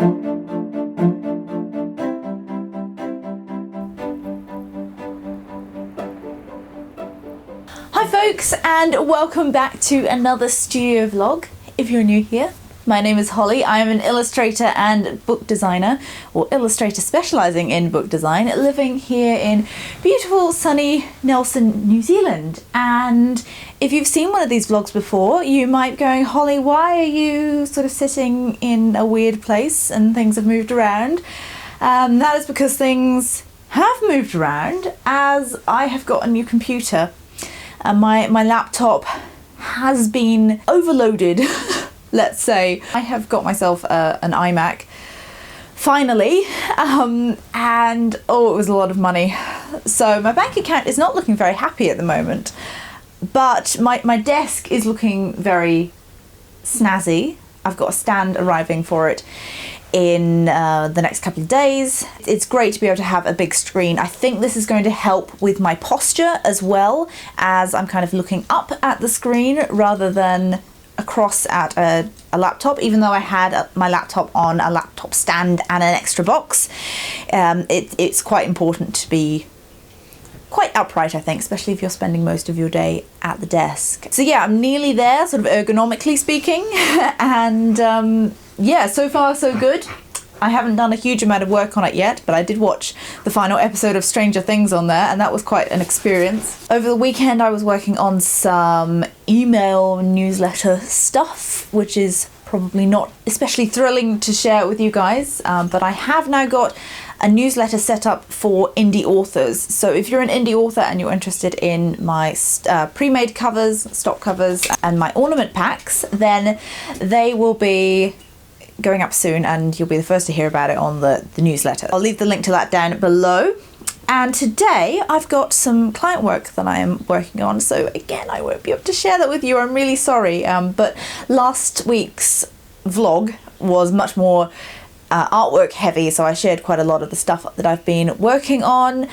Hi folks, and welcome back to another studio vlog. If you're new here, my name is Holly. I am an illustrator and book designer, or illustrator specialising in book design, living here in beautiful sunny Nelson, New Zealand. And if you've seen one of these vlogs before, you might be going, Holly, why are you sort of sitting in a weird place and things have moved around? That is because things have moved around as I have got a new computer. My laptop has been overloaded, let's say. I have got myself an iMac, finally, and it was a lot of money. So my bank account is not looking very happy at the moment, but my desk is looking very snazzy. I've got a stand arriving for it in the next couple of days. It's great to be able to have a big screen. I think this is going to help with my posture as well, as I'm kind of looking up at the screen rather than across at a laptop. Even though I had my laptop on a laptop stand and an extra box, it's quite important to be quite upright, I think, especially if you're spending most of your day at the desk. So yeah, I'm nearly there, sort of ergonomically speaking, and yeah, so far so good. I haven't done a huge amount of work on it yet, but I did watch the final episode of Stranger Things on there, and that was quite an experience. Over the weekend I was working on some email newsletter stuff, which is probably not especially thrilling to share with you guys, but I have now got a newsletter set up for indie authors. So if you're an indie author and you're interested in my pre-made covers, stock covers, and my ornament packs, then they will be going up soon and you'll be the first to hear about it on the newsletter. I'll leave the link to that down below. And today I've got some client work that I am working on, so again I won't be able to share that with you. I'm really sorry, but last week's vlog was much more artwork heavy, so I shared quite a lot of the stuff that I've been working on.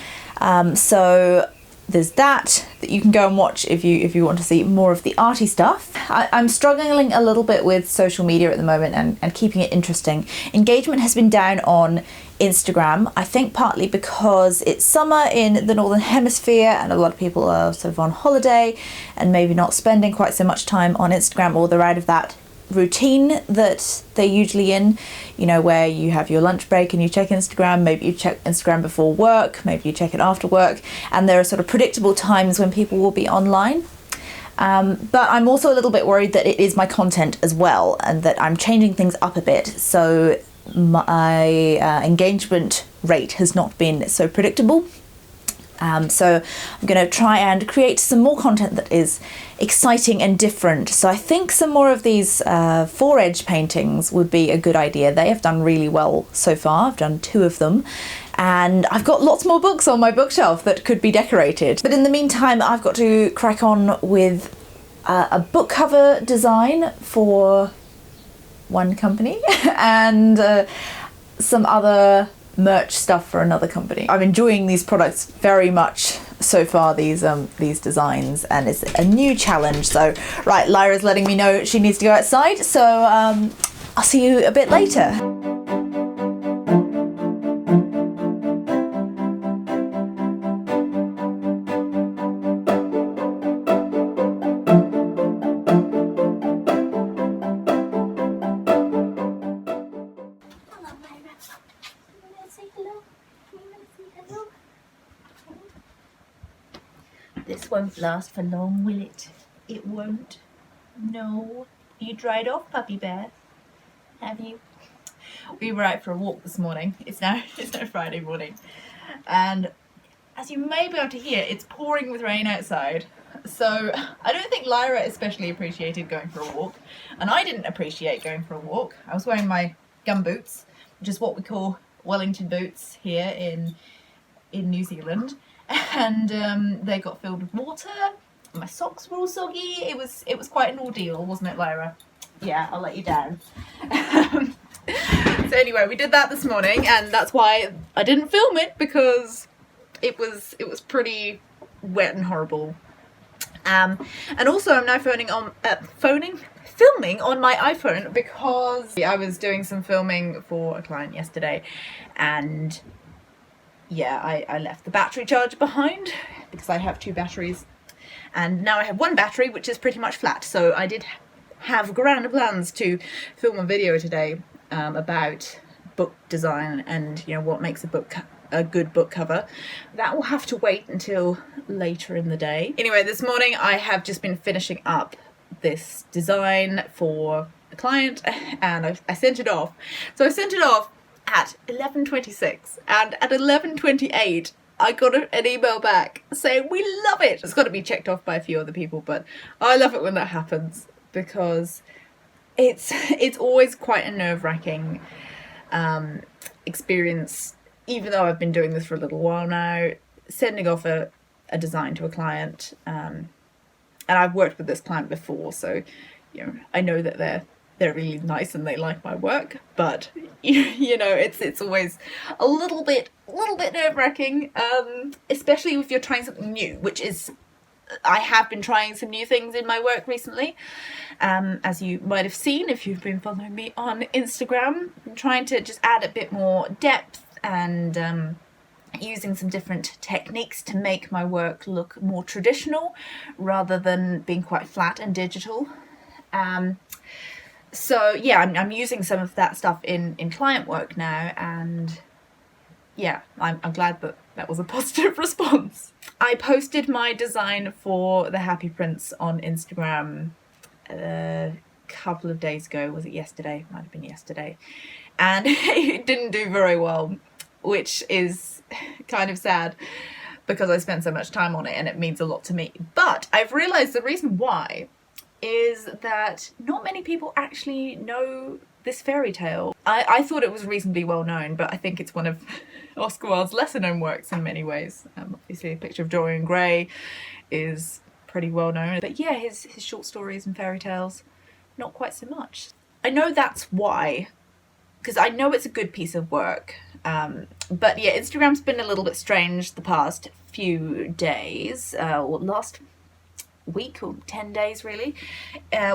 So there's that you can go and watch if you want to see more of the arty stuff. I'm struggling a little bit with social media at the moment and keeping it interesting. Engagement has been down on Instagram, I think partly because it's summer in the Northern Hemisphere and a lot of people are sort of on holiday and maybe not spending quite so much time on Instagram, or they're out of that routine that they're usually in, you know, where you have your lunch break and you check Instagram. Maybe you check Instagram before work, maybe you check it after work, and there are sort of predictable times when people will be online. But I'm also a little bit worried that it is my content as well, and that I'm changing things up a bit, so my engagement rate has not been so predictable. So I'm going to try and create some more content that is exciting and different. So I think some more of these 4-edge paintings would be a good idea. They have done really well so far. I've done 2 of them. And I've got lots more books on my bookshelf that could be decorated. But in the meantime, I've got to crack on with a book cover design for one company and some other merch stuff for another company. I'm enjoying these products very much so far, these designs, and it's a new challenge. So right, Lyra's letting me know she needs to go outside, so I'll see you a bit later. This won't last for long, will it? It won't. No. You dried off, puppy bear? Have you? We were out for a walk this morning. It's now Friday morning. And as you may be able to hear, it's pouring with rain outside. So I don't think Lyra especially appreciated going for a walk. And I didn't appreciate going for a walk. I was wearing my gum boots, which is what we call Wellington boots here in New Zealand. And they got filled with water. My socks were all soggy. It was quite an ordeal, wasn't it, Lyra? Yeah, I'll let you down. So anyway, we did that this morning, and that's why I didn't film it, because it was pretty wet and horrible. And also I'm now filming on my iPhone because I was doing some filming for a client yesterday, and yeah, I left the battery charger behind because I have 2 batteries, and now I have 1 battery which is pretty much flat. So I did have grand plans to film a video today about book design and, you know, what makes a good book cover. That will have to wait until later in the day. Anyway, this morning I have just been finishing up this design for a client, and I sent it off. So I sent it off at 11:26, and at 11:28 I got an email back saying we love it. It's got to be checked off by a few other people, but I love it when that happens because it's always quite a nerve-wracking experience, even though I've been doing this for a little while now, sending off a design to a client, and I've worked with this client before, so you know, I know that they're really nice and they like my work, but you know, it's always a little bit nerve-wracking, especially if you're trying something new, which is, I have been trying some new things in my work recently, as you might have seen if you've been following me on Instagram. I'm trying to just add a bit more depth and using some different techniques to make my work look more traditional rather than being quite flat and digital. So yeah, I'm using some of that stuff in client work now, and yeah, I'm glad that was a positive response. I posted my design for the Happy Prince on Instagram a couple of days ago. Was it yesterday? Might have been yesterday. And it didn't do very well, which is kind of sad because I spent so much time on it and it means a lot to me. But I've realised the reason why is that not many people actually know this fairy tale. I thought it was reasonably well known, but I think it's one of Oscar Wilde's lesser known works in many ways. Obviously, A Picture of Dorian Gray is pretty well known, but yeah, his short stories and fairy tales, not quite so much. I know that's why, because I know it's a good piece of work, but yeah, Instagram's been a little bit strange the past few days, or last week or 10 days really,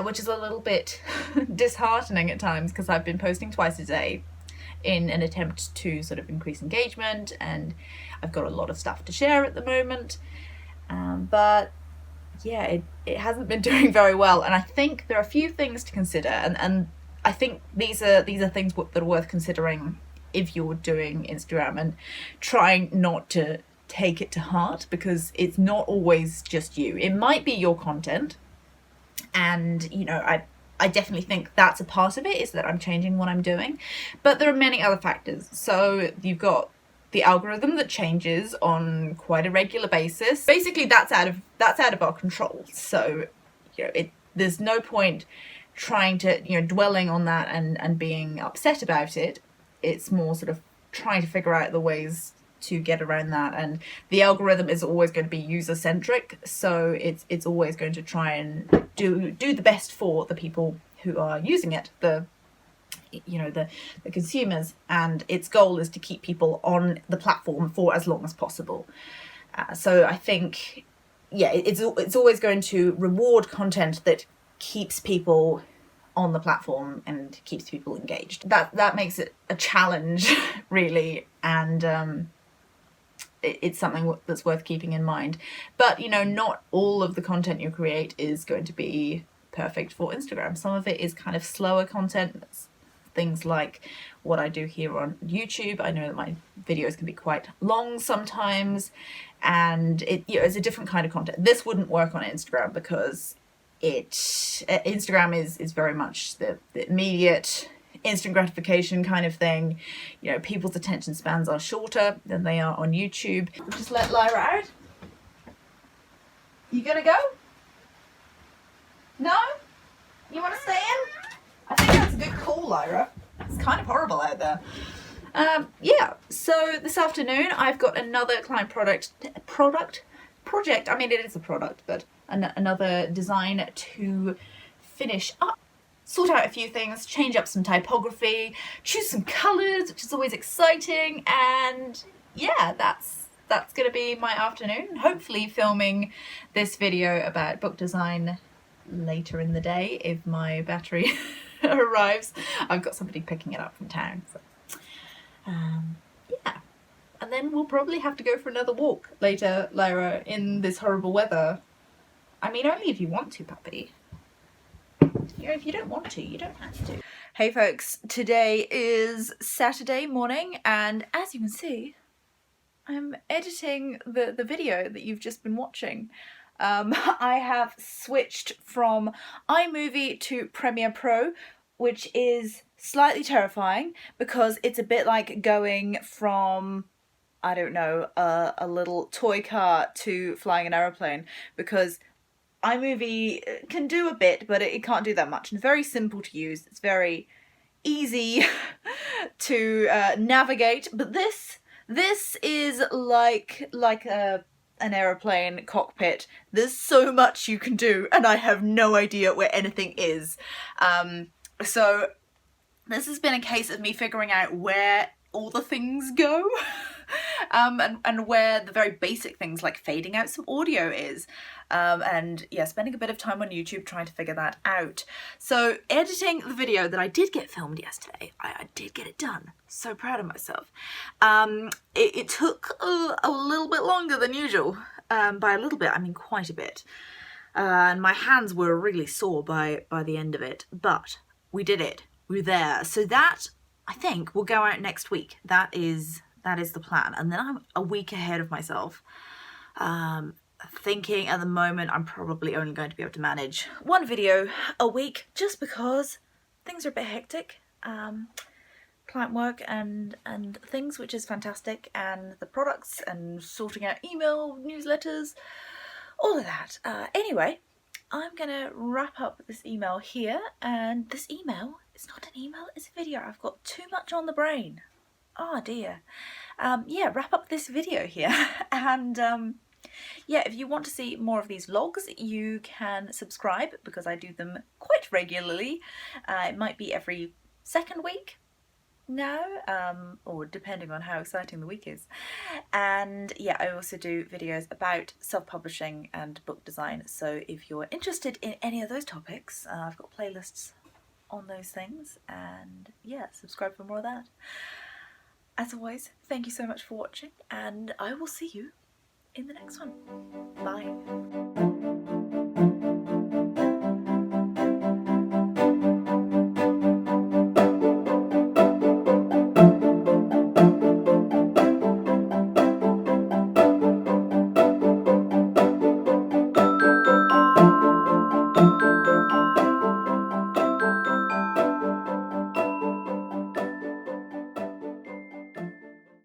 which is a little bit disheartening at times because I've been posting twice a day in an attempt to sort of increase engagement, and I've got a lot of stuff to share at the moment, but yeah, it hasn't been doing very well, and I think there are a few things to consider, and I think these are things that are worth considering if you're doing Instagram, and trying not to take it to heart, because it's not always just you. It might be your content, and you know, I definitely think that's a part of it, is that I'm changing what I'm doing, but there are many other factors. So you've got the algorithm that changes on quite a regular basis. Basically that's out of our control, so you know, there's no point trying to, you know, dwelling on that and being upset about it. It's more sort of trying to figure out the ways to get around that, and the algorithm is always going to be user centric, so it's always going to try and do the best for the people who are using it, the consumers, and its goal is to keep people on the platform for as long as possible. So I think, yeah, it's always going to reward content that keeps people on the platform and keeps people engaged. That makes it a challenge really, and it's something that's worth keeping in mind. But you know, not all of the content you create is going to be perfect for Instagram. Some of it is kind of slower content. That's things like what I do here on YouTube. I know that my videos can be quite long sometimes, and it's a different kind of content. This wouldn't work on Instagram because Instagram is very much the immediate, instant gratification kind of thing. You know, people's attention spans are shorter than they are on YouTube. Just let Lyra out. You gonna go? No? You want to stay in? I think that's a good call, Lyra. It's kind of horrible out there. Yeah, so this afternoon I've got another client project. I mean, it is a product, but another design to finish up. Sort out a few things, change up some typography, choose some colours, which is always exciting, and yeah, that's going to be my afternoon. Hopefully filming this video about book design later in the day if my battery arrives. I've got somebody picking it up from town. So. Yeah. And then we'll probably have to go for another walk later, Lyra, in this horrible weather. I mean, only if you want to, puppy. You know, if you don't want to, you don't have to. Hey folks, today is Saturday morning, and as you can see, I'm editing the video that you've just been watching. I have switched from iMovie to Premiere Pro, which is slightly terrifying because it's a bit like going from, I don't know, a little toy car to flying an aeroplane, because iMovie can do a bit, but it can't do that much. It's very simple to use. It's very easy to navigate, but this is like an aeroplane cockpit. There's so much you can do, and I have no idea where anything is. So this has been a case of me figuring out where all the things go. And where the very basic things like fading out some audio is. And yeah, spending a bit of time on YouTube trying to figure that out. So editing the video that I did get filmed yesterday, I did get it done. So proud of myself. It took a little bit longer than usual. By a little bit, I mean quite a bit. And my hands were really sore by the end of it. But we did it. We were there. So that, I think, will go out next week. That is the plan. And then I'm a week ahead of myself. Thinking at the moment I'm probably only going to be able to manage one video a week, just because things are a bit hectic. Client work and things, which is fantastic, and the products and sorting out email, newsletters, all of that. Anyway, I'm gonna wrap up this email here, and this email is not an email, it's a video. I've got too much on the brain. Oh dear. Yeah, wrap up this video here. And yeah, if you want to see more of these vlogs, you can subscribe, because I do them quite regularly. It might be every second week now, or depending on how exciting the week is. And yeah, I also do videos about self-publishing and book design. So if you're interested in any of those topics, I've got playlists on those things. And yeah, subscribe for more of that. As always, thank you so much for watching, and I will see you in the next one. Bye.